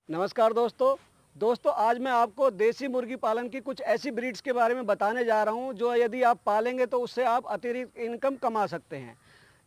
नमस्कार दोस्तों आज मैं आपको देसी मुर्गी पालन की कुछ ऐसी ब्रीड्स के बारे में बताने जा रहा हूं जो यदि आप पालेंगे तो उससे आप अतिरिक्त इनकम कमा सकते हैं।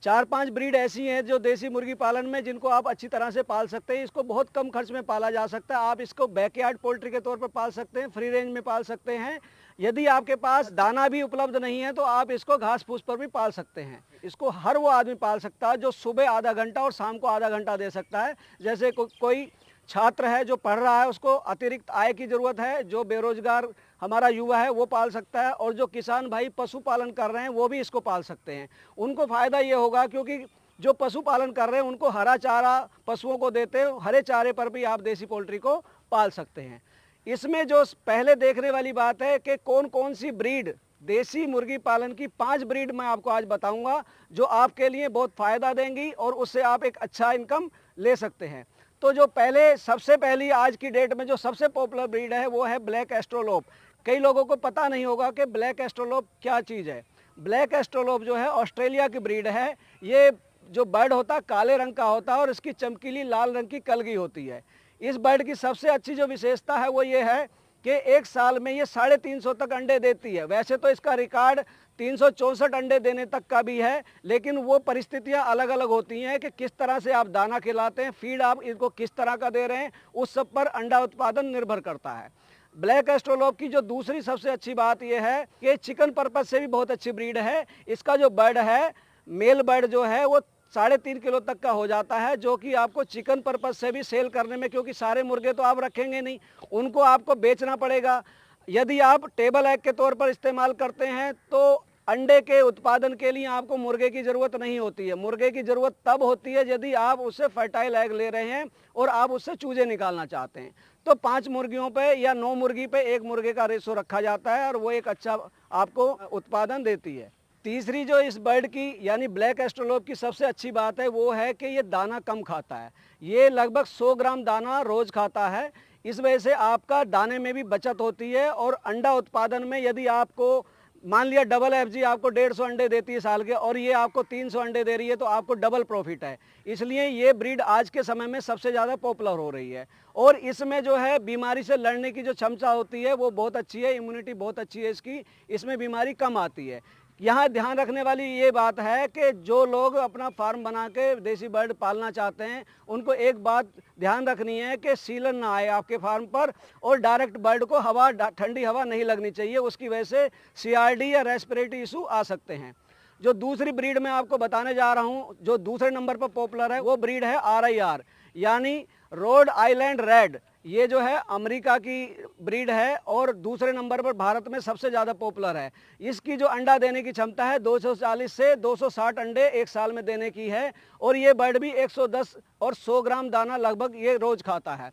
4-5 ब्रीड ऐसी हैं जो देसी मुर्गी पालन में जिनको आप अच्छी तरह से पाल सकते हैं। इसको बहुत कम खर्च में पाला जा सकता है। आप इसको बैकयार्ड पोल्ट्री के तौर पर पाल सकते हैं, फ्री रेंज में पाल सकते हैं। यदि आपके पास दाना भी उपलब्ध नहीं है तो आप इसको घास फूस पर भी पाल सकते हैं। इसको हर वो आदमी पाल सकता है जो सुबह आधा घंटा और शाम को आधा घंटा दे सकता है। जैसे कोई छात्र है जो पढ़ रहा है, उसको अतिरिक्त आय की ज़रूरत है, जो बेरोजगार हमारा युवा है वो पाल सकता है, और जो किसान भाई पशुपालन कर रहे हैं वो भी इसको पाल सकते हैं। उनको फ़ायदा ये होगा क्योंकि जो पशुपालन कर रहे हैं उनको हरा चारा पशुओं को देते हैं, हरे चारे पर भी आप देसी पोल्ट्री को पाल सकते हैं। इसमें जो पहले देखने वाली बात है कि कौन कौन सी ब्रीड, देसी मुर्गी पालन की 5 ब्रीड मैं आपको आज बताऊंगा जो आपके लिए बहुत फ़ायदा देंगी और उससे आप एक अच्छा इनकम ले सकते हैं। तो जो सबसे पहली आज की डेट में जो सबसे पॉपुलर ब्रीड है वो है ब्लैक एस्ट्रोलोप। कई लोगों को पता नहीं होगा कि ब्लैक एस्ट्रोलोप क्या चीज़ है। ब्लैक एस्ट्रोलोप जो है ऑस्ट्रेलिया की ब्रीड है। ये जो बर्ड होता है काले रंग का होता है और इसकी चमकीली लाल रंग की कलगी होती है। इस बर्ड की सबसे अच्छी जो विशेषता है वो ये है कि एक साल में ये 350 तक अंडे देती है। वैसे तो इसका रिकॉर्ड 364 अंडे देने तक का भी है, लेकिन वो परिस्थितियां अलग अलग होती हैं कि किस तरह से आप दाना खिलाते हैं, फीड आप इनको किस तरह का दे रहे हैं, उस सब पर अंडा उत्पादन निर्भर करता है। ब्लैक एस्ट्रोलोप की जो दूसरी सबसे अच्छी बात यह है कि चिकन पर्पज से भी बहुत अच्छी ब्रीड है। इसका जो बर्ड है, मेल बर्ड जो है वो 3.5 किलो तक का हो जाता है, जो कि आपको चिकन पर्पज से भी सेल करने में, क्योंकि सारे मुर्गे तो आप रखेंगे नहीं, उनको आपको बेचना पड़ेगा। यदि आप टेबल एग के तौर पर इस्तेमाल करते हैं तो अंडे के उत्पादन के लिए आपको मुर्गे की ज़रूरत नहीं होती है। मुर्गे की ज़रूरत तब होती है यदि आप उससे फर्टाइल एग ले रहे हैं और आप उससे चूजे निकालना चाहते हैं। तो 5 मुर्गियों पे या 9 मुर्गी पे 1 मुर्गे का रेशो रखा जाता है और वो एक अच्छा आपको उत्पादन देती है। तीसरी जो इस बर्ड की यानी ब्लैक एस्ट्रोलोप की सबसे अच्छी बात है वो है कि ये दाना कम खाता है। ये लगभग 100 ग्राम दाना रोज़ खाता है। इस वजह से आपका दाने में भी बचत होती है और अंडा उत्पादन में यदि आपको मान लिया डबल एफजी आपको 150 अंडे देती है साल के और ये आपको 300 अंडे दे रही है तो आपको डबल प्रॉफिट है। इसलिए ये ब्रीड आज के समय में सबसे ज़्यादा पॉपुलर हो रही है और इसमें जो है बीमारी से लड़ने की जो क्षमता होती है वो बहुत अच्छी है, इम्यूनिटी बहुत अच्छी है इसकी, इसमें बीमारी कम आती है। यहाँ ध्यान रखने वाली ये बात है कि जो लोग अपना फार्म बना के देसी बर्ड पालना चाहते हैं उनको एक बात ध्यान रखनी है कि सीलन ना आए आपके फार्म पर और डायरेक्ट बर्ड को ठंडी हवा नहीं लगनी चाहिए। उसकी वजह से सीआरडी या रेस्पिरेटरी इशू आ सकते हैं। जो दूसरी ब्रीड मैं आपको बताने जा रहा हूँ जो दूसरे नंबर पर पॉपुलर है वो ब्रीड है RIR यानी रोड आइलैंड रेड। ये जो है अमेरिका की ब्रीड है और दूसरे नंबर पर भारत में सबसे ज़्यादा पॉपुलर है। इसकी जो अंडा देने की क्षमता है 240 से 260 अंडे एक साल में देने की है और ये बर्ड भी 110 और 100 ग्राम दाना लगभग ये रोज़ खाता है।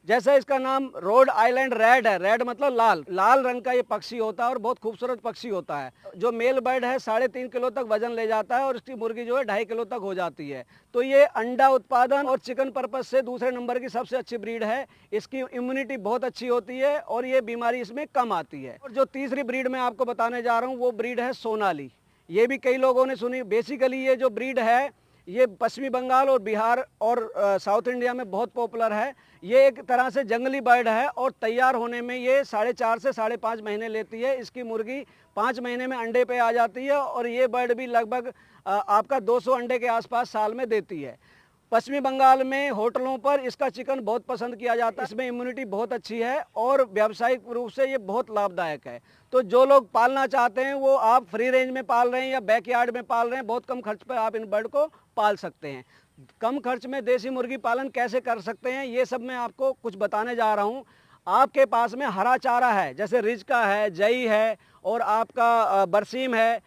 जैसा इसका नाम रोड आइलैंड रेड है, रेड मतलब लाल, लाल रंग का ये पक्षी होता है और बहुत खूबसूरत पक्षी होता है। जो मेल बर्ड है 3.5 किलो तक वजन ले जाता है और इसकी मुर्गी जो है 2.5 किलो तक हो जाती है। तो ये अंडा उत्पादन और चिकन पर्पज से दूसरे नंबर की सबसे अच्छी ब्रीड है। इसकी इम्यूनिटी बहुत अच्छी होती है और ये बीमारी इसमें कम आती है। और जो तीसरी ब्रीड मैं आपको बताने जा रहा हूँ वो ब्रीड है सोनाली। ये भी कई लोगों ने सुनी। बेसिकली ये जो ब्रीड है ये पश्चिमी बंगाल और बिहार और साउथ इंडिया में बहुत पॉपुलर है। ये एक तरह से जंगली बर्ड है और तैयार होने में ये 4.5 से 5.5 महीने लेती है। इसकी मुर्गी 5 महीने में अंडे पे आ जाती है और ये बर्ड भी लगभग आपका 200 अंडे के आसपास साल में देती है। पश्चिमी बंगाल में होटलों पर इसका चिकन बहुत पसंद किया जाता है। इसमें इम्यूनिटी बहुत अच्छी है और व्यावसायिक रूप से ये बहुत लाभदायक है। तो जो लोग पालना चाहते हैं वो आप फ्री रेंज में पाल रहे हैं या बैकयार्ड में पाल रहे हैं, बहुत कम खर्च पर आप इन बर्ड को पाल सकते हैं। कम खर्च में देसी मुर्गी पालन कैसे कर सकते हैं ये सब मैं आपको कुछ बताने जा रहा हूँ। आपके पास में हरा चारा है, जैसे रिज का है, जई है और आपका बरसीम है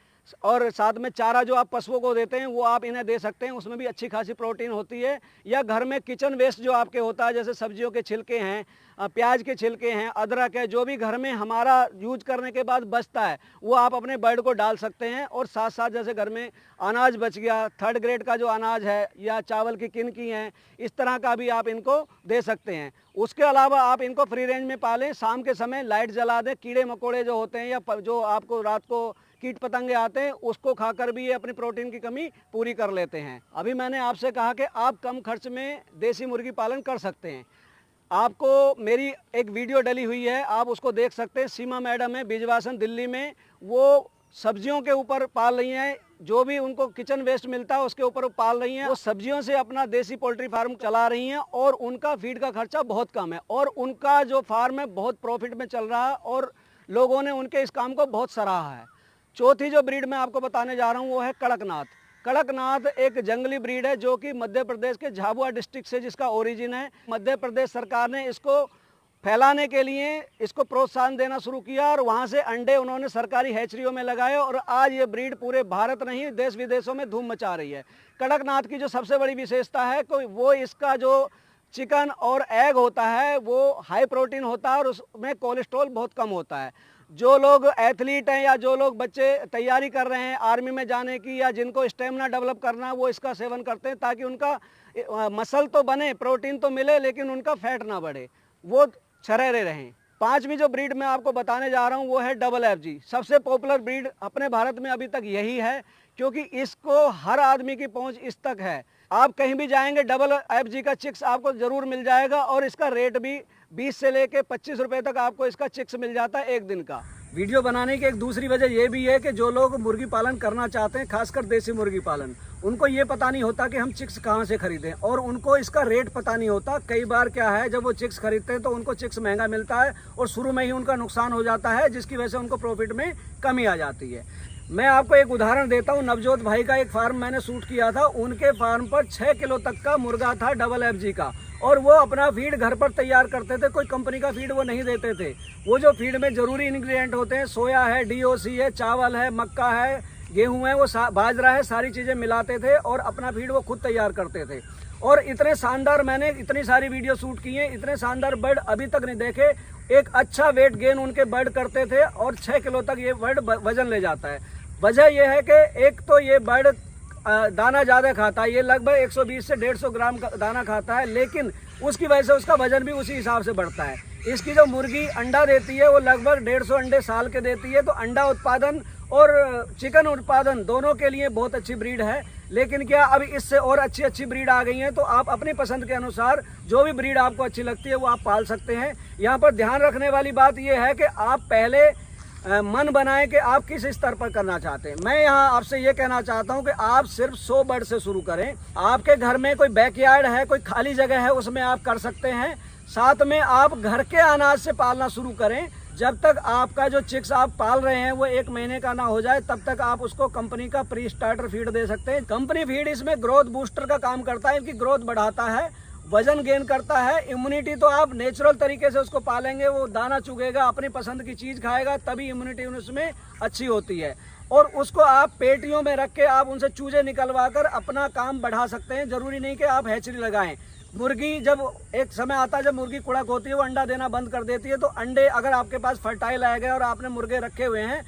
और साथ में चारा जो आप पशुओं को देते हैं वो आप इन्हें दे सकते हैं। उसमें भी अच्छी खासी प्रोटीन होती है। या घर में किचन वेस्ट जो आपके होता है, जैसे सब्जियों के छिलके हैं, प्याज के छिलके हैं, अदरक है, जो भी घर में हमारा यूज करने के बाद बचता है वो आप अपने बर्ड को डाल सकते हैं। और साथ साथ जैसे घर में अनाज बच गया, 3rd ग्रेड का जो अनाज है या चावल की किनकी हैं, इस तरह का भी आप इनको दे सकते हैं। उसके अलावा आप इनको फ्री रेंज में पालें। शाम के समय लाइट जला दें। कीड़े मकोड़े जो होते हैं या जो आपको रात को कीट पतंगे आते हैं उसको खाकर भी ये अपनी प्रोटीन की कमी पूरी कर लेते हैं। अभी मैंने आपसे कहा कि आप कम खर्च में देसी मुर्गी पालन कर सकते हैं। आपको मेरी एक वीडियो डली हुई है, आप उसको देख सकते हैं। सीमा मैडम है बिजवासन दिल्ली में, वो सब्जियों के ऊपर पाल रही हैं, जो भी उनको किचन वेस्ट मिलता है उसके ऊपर पाल रही हैं। वो सब्जियों से अपना देसी पोल्ट्री फार्म चला रही हैं और उनका फीड का खर्चा बहुत कम है और उनका जो फार्म है बहुत प्रॉफिट में चल रहा है और लोगों ने उनके इस काम को बहुत सराहा है। चौथी जो ब्रीड मैं आपको बताने जा रहा हूँ वो है कड़कनाथ। कड़कनाथ एक जंगली ब्रीड है जो कि मध्य प्रदेश के झाबुआ डिस्ट्रिक्ट से जिसका ओरिजिन है। मध्य प्रदेश सरकार ने इसको फैलाने के लिए इसको प्रोत्साहन देना शुरू किया और वहाँ से अंडे उन्होंने सरकारी हैचरियों में लगाए और आज ये ब्रीड पूरे भारत नहीं देश विदेशों में धूम मचा रही है। कड़कनाथ की जो सबसे बड़ी विशेषता है कि वो इसका जो चिकन और एग होता है वो हाई प्रोटीन होता है और उसमें कोलेस्ट्रॉल बहुत कम होता है। जो लोग एथलीट हैं या जो लोग बच्चे तैयारी कर रहे हैं आर्मी में जाने की या जिनको स्टेमिना डेवलप करना है वो इसका सेवन करते हैं ताकि उनका मसल तो बने, प्रोटीन तो मिले, लेकिन उनका फैट ना बढ़े, वो छरेरे रहें। पांचवी जो ब्रीड मैं आपको बताने जा रहा हूँ वो है डबल एफजी। सबसे पॉपुलर ब्रीड अपने भारत में अभी तक यही है क्योंकि इसको हर आदमी की पहुँच इस तक है। आप कहीं भी जाएंगे डबल एफजी का चिक्स आपको ज़रूर मिल जाएगा और इसका रेट भी 20 से लेके 25 रुपए तक आपको इसका चिक्स मिल जाता है एक दिन का। वीडियो बनाने की एक दूसरी वजह यह भी है कि जो लोग मुर्गी पालन करना चाहते हैं, खासकर देसी मुर्गी पालन, उनको ये पता नहीं होता कि हम चिक्स कहाँ से खरीदें और उनको इसका रेट पता नहीं होता। कई बार क्या है, जब वो चिक्स खरीदते हैं तो उनको चिक्स महंगा मिलता है और शुरू में ही उनका नुकसान हो जाता है जिसकी वजह से उनको प्रॉफिट में कमी आ जाती है। मैं आपको एक उदाहरण देता हूँ। नवजोत भाई का एक फार्म मैंने शूट किया था। उनके फार्म पर 6 किलो तक का मुर्गा था डबल एफजी का और वो अपना फीड घर पर तैयार करते थे। कोई कंपनी का फीड वो नहीं देते थे। वो जो फीड में ज़रूरी इंग्रेडिएंट होते हैं, सोया है, डीओसी है, चावल है, मक्का है, गेहूं है, वो बाजरा है, सारी चीज़ें मिलाते थे और अपना फीड वो खुद तैयार करते थे। और इतने शानदार, मैंने इतनी सारी वीडियो शूट की हैं, इतने शानदार बर्ड अभी तक नहीं देखे। एक अच्छा वेट गेन उनके बर्ड करते थे और 6 किलो तक ये बर्ड वजन ले जाता है। वजह यह है कि एक तो ये बर्ड दाना ज़्यादा खाता है, ये लगभग 120 से 150 ग्राम का दाना खाता है, लेकिन उसकी वजह से उसका वजन भी उसी हिसाब से बढ़ता है। इसकी जो मुर्गी अंडा देती है वो लगभग 150 अंडे साल के देती है। तो अंडा उत्पादन और चिकन उत्पादन दोनों के लिए बहुत अच्छी ब्रीड है। लेकिन क्या अभी इससे और अच्छी ब्रीड आ गई हैं, तो आप अपनी पसंद के अनुसार जो भी ब्रीड आपको अच्छी लगती है वो आप पाल सकते हैं। यहाँ पर ध्यान रखने वाली बात यह है कि आप पहले मन बनाएं कि आप किस स्तर पर करना चाहते हैं। मैं यहाँ आपसे ये कहना चाहता हूँ कि आप सिर्फ 100 बर्ड से शुरू करें। आपके घर में कोई बैकयार्ड है, कोई खाली जगह है, उसमें आप कर सकते हैं। साथ में आप घर के अनाज से पालना शुरू करें। जब तक आपका जो चिक्स आप पाल रहे हैं वो 1 महीने का ना हो जाए तब तक आप उसको कंपनी का प्री स्टार्टर फीड दे सकते हैं। कंपनी फीड इसमें ग्रोथ बूस्टर का काम करता है, इनकी ग्रोथ बढ़ाता है, वजन गेन करता है। इम्यूनिटी तो आप नेचुरल तरीके से उसको पालेंगे, वो दाना चुगेगा, अपनी पसंद की चीज़ खाएगा, तभी इम्यूनिटी उसमें अच्छी होती है। और उसको आप पेटियों में रख के आप उनसे चूजे निकलवा कर अपना काम बढ़ा सकते हैं। ज़रूरी नहीं कि आप हैचरी लगाएं। मुर्गी जब एक समय आता है जब मुर्गी कुड़क होती है, वो अंडा देना बंद कर देती है, तो अंडे अगर आपके पास फर्टाइल आए गए और आपने मुर्गे रखे हुए हैं,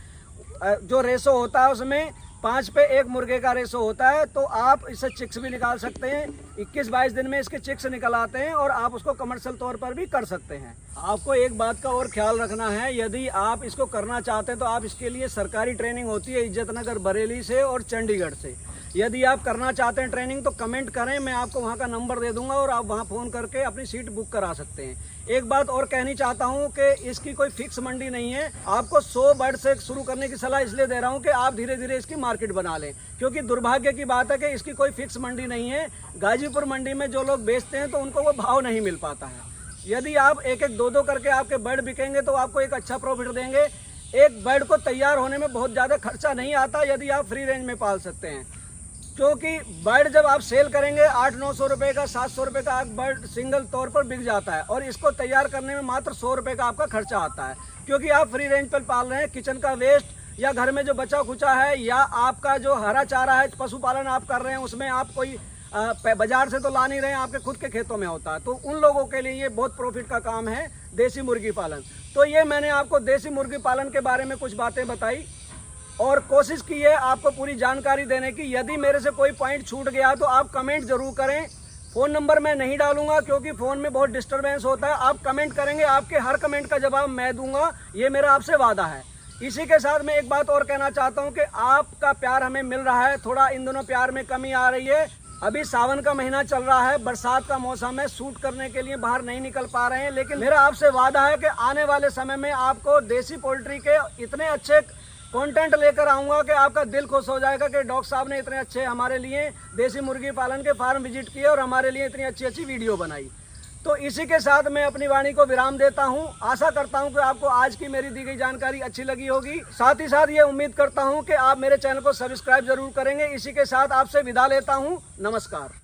जो रेशो होता है उसमें 5 पे 1 मुर्गे का रेशो होता है, तो आप इससे चिक्स भी निकाल सकते हैं। 21-22 दिन में इसके चिक्स निकल आते हैं और आप उसको कमर्शियल तौर पर भी कर सकते हैं। आपको एक बात का और ख्याल रखना है, यदि आप इसको करना चाहते हैं तो आप इसके लिए सरकारी ट्रेनिंग होती है इज्जतनगर बरेली से और चंडीगढ़ से। यदि आप करना चाहते हैं ट्रेनिंग तो कमेंट करें, मैं आपको वहाँ का नंबर दे दूंगा और आप वहाँ फ़ोन करके अपनी सीट बुक करा सकते हैं। एक बात और कहनी चाहता हूँ कि इसकी कोई फिक्स मंडी नहीं है। आपको 100 बर्ड से शुरू करने की सलाह इसलिए दे रहा हूँ कि आप धीरे धीरे इसकी मार्केट बना लें, क्योंकि दुर्भाग्य की बात है कि इसकी कोई फिक्स मंडी नहीं है। गाजीपुर मंडी में जो लोग बेचते हैं तो उनको वो भाव नहीं मिल पाता है। यदि आप 1-1, 2-2 करके आपके बर्ड बिकेंगे तो आपको एक अच्छा प्रॉफिट देंगे। एक बर्ड को तैयार होने में बहुत ज़्यादा खर्चा नहीं आता यदि आप फ्री रेंज में पाल सकते हैं, क्योंकि बर्ड जब आप सेल करेंगे 800-900 रुपये का, 700 रुपये का बर्ड सिंगल तौर पर बिक जाता है और इसको तैयार करने में मात्र 100 रुपये का आपका खर्चा आता है, क्योंकि आप फ्री रेंज पर पाल रहे हैं। किचन का वेस्ट या घर में जो बचा खुचा है या आपका जो हरा चारा है, पशुपालन आप कर रहे हैं, उसमें आप कोई बाजार से तो ला नहीं रहे हैं, आपके खुद के खेतों में होता है, तो उन लोगों के लिए ये बहुत प्रॉफिट का काम है देसी मुर्गी पालन। तो ये मैंने आपको देसी मुर्गी पालन के बारे में कुछ बातें बताई और कोशिश की है आपको पूरी जानकारी देने की। यदि मेरे से कोई पॉइंट छूट गया तो आप कमेंट जरूर करें। फ़ोन नंबर मैं नहीं डालूंगा क्योंकि फ़ोन में बहुत डिस्टर्बेंस होता है। आप कमेंट करेंगे, आपके हर कमेंट का जवाब मैं दूंगा, ये मेरा आपसे वादा है। इसी के साथ मैं एक बात और कहना चाहता हूं कि आपका प्यार हमें मिल रहा है, थोड़ा इन दोनों प्यार में कमी आ रही है, अभी सावन का महीना चल रहा है, बरसात का मौसम है, शूट करने के लिए बाहर नहीं निकल पा रहे हैं, लेकिन मेरा आपसे वादा है कि आने वाले समय में आपको देसी पोल्ट्री के इतने अच्छे कंटेंट लेकर आऊंगा कि आपका दिल खुश हो जाएगा कि डॉक्टर साहब ने इतने अच्छे हमारे लिए देसी मुर्गी पालन के फार्म विजिट किए और हमारे लिए इतनी अच्छी अच्छी वीडियो बनाई। तो इसी के साथ मैं अपनी वाणी को विराम देता हूं। आशा करता हूं कि आपको आज की मेरी दी गई जानकारी अच्छी लगी होगी। साथ ही साथ ये उम्मीद करता हूं कि आप मेरे चैनल को सब्सक्राइब जरूर करेंगे। इसी के साथ आपसे विदा लेता हूं। नमस्कार।